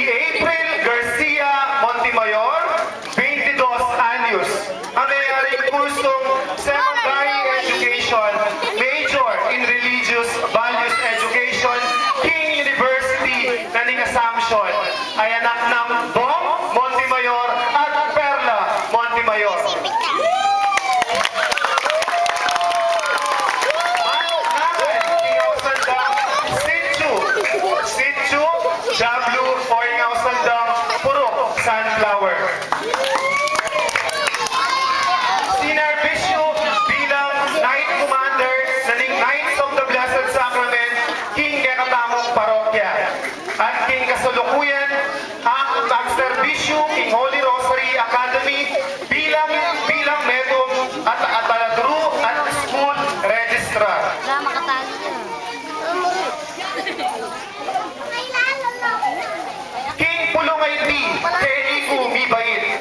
April Garcia Montemayor, 22 anyos. Ang nayaring kursong Secondary Education, Major in Religious Values Education, King University ng Assumption, ay anak ng Bong Montemayor at Perla Montemayor. W o ingaw sandang purok sunflower. Senior Bishop bilang Knight Commander ng Knights of the Blessed Sacrament, King Kekatamong Parokya. At King kasalukuyan ang Master Bishop King Holy Rosary Academy bilang Medum at Ataladru at School Registrar. King Pulungay T, Ketiku mi bait,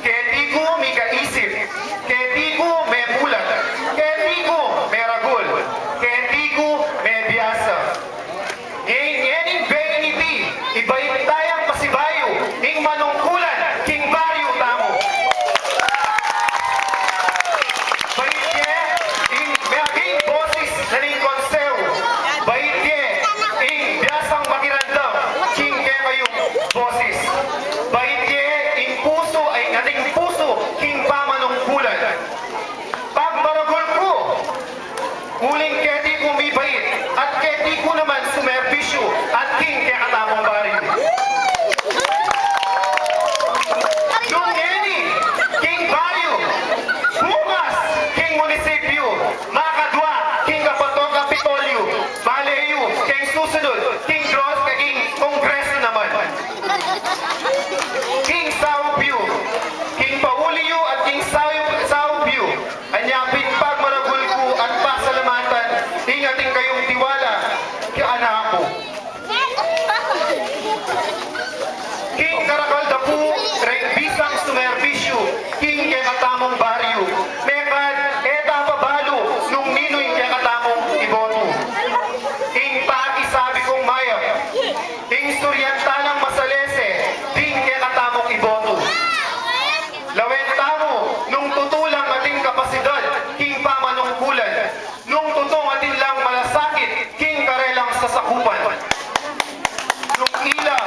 Ketiku mi kaisip, Ketiku may bulat, Ketiku may ragul, Ketiku may biyasa. Yening Benny T, ibait tayang pasibayo, ing manungkulan, King Baryo Tamo. Bait ye, ing may boses na ning konsew, bait ye, ing biyasang makirandam, King kayong boses. Bait ye, ing puso ay ating puso, King pamanungkulan. Pagbaragol ko, huling keti ko mi bait, at keti ko naman sumerbisyo, at King Kekatamong Baryo. Lungeni, King Baryo, Bukas, King Munisipyo, Makadwa, King Kapatong Kapitolyo, Maleyo, King Susunod, King Gross, King Kongreso naman. King Saubyo, King Paulio at King Saubyo, anyapin pagmaragul ko at pasalamatan, ingating kayong tiwala, anak ko. King Karakaldapu, Bisang Sumerbisyo, King Kekatamong Baryo, Mekad, Eta Pabalo, nung ninoy Kekatamong Iboto. King Pati Sabi Kong Maya, King Suryantanang Masalese, King Kekatamong Iboto. Lawentamo, nung tutulang ating kapasidad, King Pamanungkulan, nung tutong atin lang malasakit, King Karelang Sasakupan. Nung ila,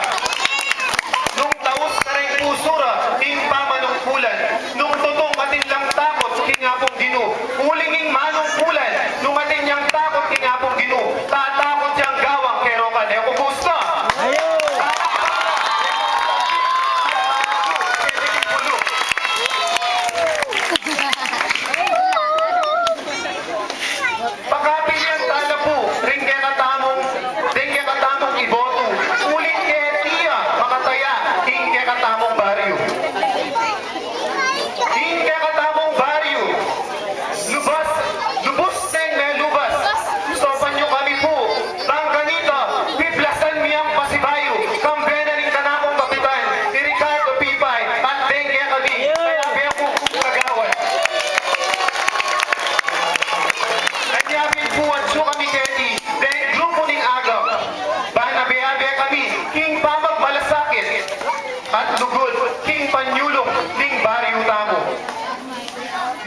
nung taos ka rin pusura, King Pamanungkulan, nung tutong atin lang takot, King Apong Gino, hulinging manungkulan, nung atin niyang takot, King Apong Gino, tatakot niyang gawang kerokan. E ako gusto. Pagkapilyan tala po, ring Kekatamong Iboto, ulit Ketia, Makataya, King Kekatamong Baryo. King Kekatamong Baryo, lubos neng may lubas, stopan nyo kami po, Tangkanita, Piblasan miyang pasibayo, Kambena ning kanakong kapitan, ni Ricardo Pipay, at Dengke kami, kaya biya po kagawan. Anyapin po at siyo kami Keti, dahil grupo ning agam, banabe-abe kami, King Pamag Malasakit, at Lugod, King Panyulong, ning Baryo Tamo.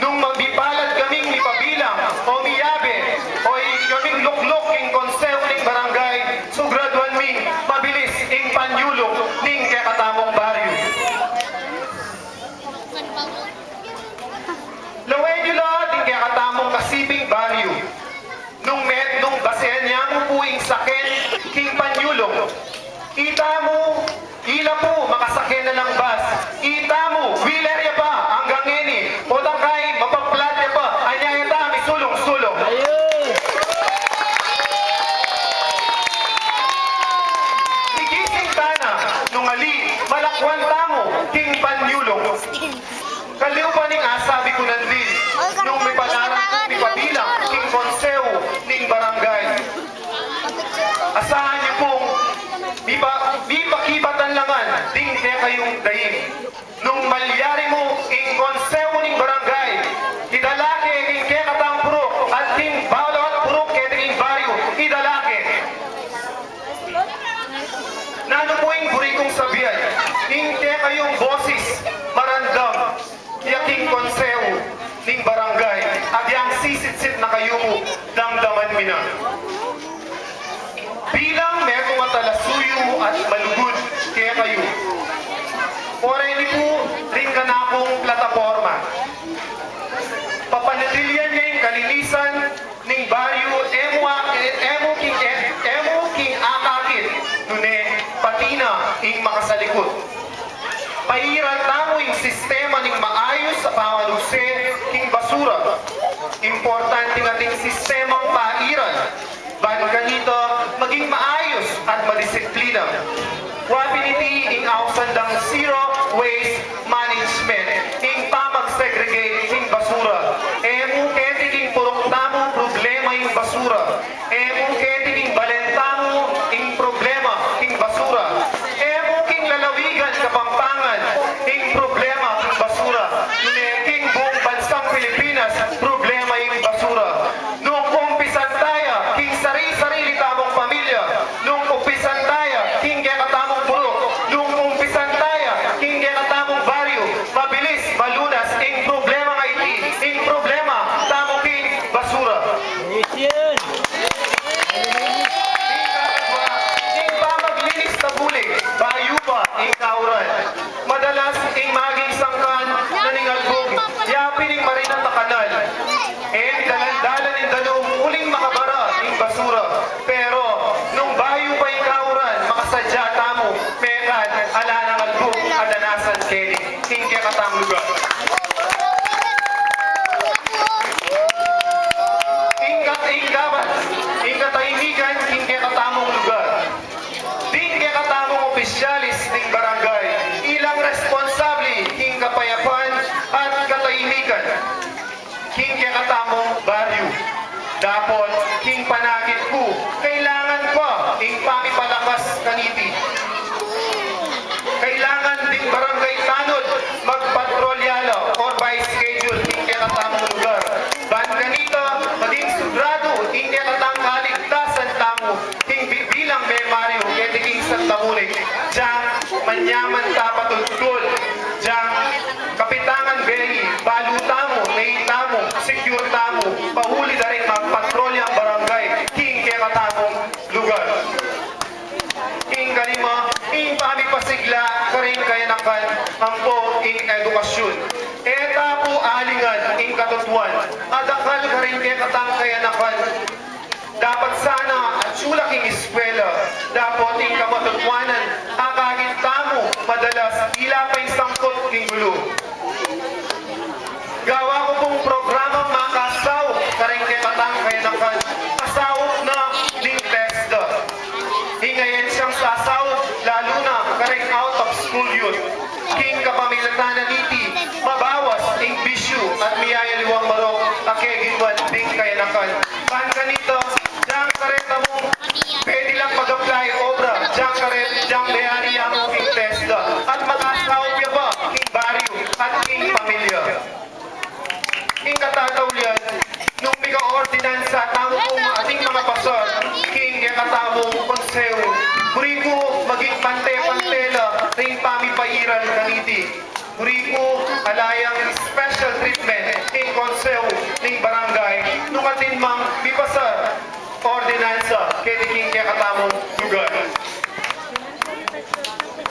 Nung magbipalat kaming mipabilang, o miyabe, o kaming luklok, King Konsew, ning Barangay, sugraduan ming mabilis, ing Panyulong, ning Kekatamong Baryo. Laway nyo lahat, ing Kekatamong Kasibing Baryo. Nung basehan niya mo po ing sakin, King Panyulong, ita mo, ila po, makasakin na ng bas, ita mo, wheeler ya pa, hanggang ini, o tangkay, mapagplat ya pa, anya ita, may sulong-sulong. Igising tana, nung ali, malakwan tamo, King Panyulong. Kaliw pa ning asabi ko nandin, nung may palarang ko, may pabilang, King Konsew, ning Barangay. Asahan niyo pong, di pakibatan langan, ding kaya kayong daing. Nung malyari mo, ing Konsew ning Barangay, idalake, king Kekatang Purok, at king Balot Purok, king Baryo, idalake. Nano po Tamuing buri kong sabihan, hingke kayong boses, marandam, yaking konseho, ning barangay, at yang sisitsit na kayo mo, damdaman mi na. Bilang merong matalasuyo at malugod, kaya kayo. Oreni po, rin ka na akong plataforma. Papanatilyan niya yung kalinisan ning baryo emo king akakit nune patina ing makasalikod. Pairan tamo yung sistema ning maayos sa pangaluse king basura. Importante nating sistemang pairan bago ganito maging maayos at madisiplina. Wapiniti ing ausandang zero waste management ing pamag-segregate ing basura. Emo keti ing purong tamong problema ing basura. Emo keti ing balentamo ing problema ing basura. Emo king lalawigan kapampangan ing problema ing basura. King buong bansang Pilipinas problema ing basura. Nung umpisan tayo king sarili tamong pamilya. Nung umpisan tayo king katamong burok. Nung umpisan tayo king katamong baryo. Mabilis malunas ing problema ng IT. Ing problema tamo king basura. Yun! Ing pamaglinis na bulig, bayo pa ing kauran. Madalas ing maging sangkan na ningalbog, yapin ing marinang na kanal. Dalan-dalan ing dalong uling makabara ing basura. Pero nung bayo pa ing kauran, makasadya tamo, mekan, ala ng albog, adanasan kini, ing kakatang lugar. Ing katahimikan, ing katamong lugar. Ding katamong opisyalis ning barangay, ilang responsable ing kapayapan at katahimikan. King katamong baryo. Dapat king panagit ko, kailangan pa ing pamipalakas kaniti. Kailangan ding barangay tanod magpatrolyalo or by schedule ing katamong lugar. Ban ganito, maging sugrado ing katang kaligtasan tamo ing bilang memaryo kaya king sa tamulik. Diyang manyaman tapatultol. Diyang kapitangan behi, balu tamo, tamo, secure tamo, pahuli na rin magpatrolya ang barangay king katamong lugar. Ing kanima, ing pamipasigla karing kayanakan ang po ing edukasyon. Eta po alingan ing katutuan. Adakal karing katang kayanakan. Dapat sana at sulak ing eskwela. Dapat ing kamatutuanan. Akagin tamo madalas ila pa ing sangkot ing gulo. Gawa ko pong programa makasaw karing katang kayanakan. Kasaw na ning testa. Hingayon siyang sasaw, lalo na karing out of school youth. King kapamilatanan niti, mabawas ing bisyo at miyaya liwang marok, akegitwan ding kayanakan. Kan kanito, diyang kareta mo, pwede lang mag-apply obra, diyang karet, diyang bayari ang king testa. At makasaw niya ba, king baryo at king pamilya. King katatawlian, nung may ka-ordinansa, tamo kong ating mga pasor, king katamong konseho, Burigo maging pante-pantela ring pamipairan kaniti. Burigo alayang special treatment ing konseho ning barangay nung atin mang bipasar ordinansa kaya king katamong lugar.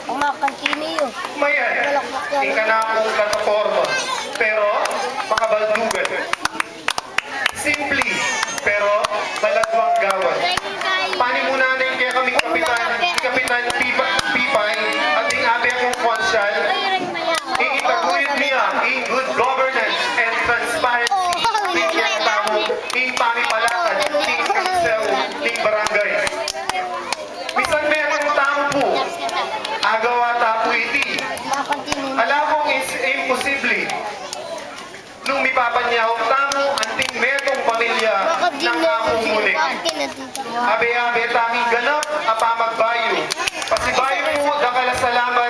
Kumakantini yun. Mayan, ing kanakong plataforma, pero makabaldugan. Simply, pero balagwang gawan. Panimunan din kaya kaming kapitan Pipay at ing abe akong konsyal, ing itaguyod niya ing good governance and transparency ing kaya tamo ing pamipalakan ing konseho ing barangay. Bisan may akong tamo po, agawa tapo iti. Alam is imposible. Nung mipapanyaw tamo anting metong pamilya ng akong mulik. Abe-abe tanging ganap apamagbayo. Pasibayo mo dakala salamat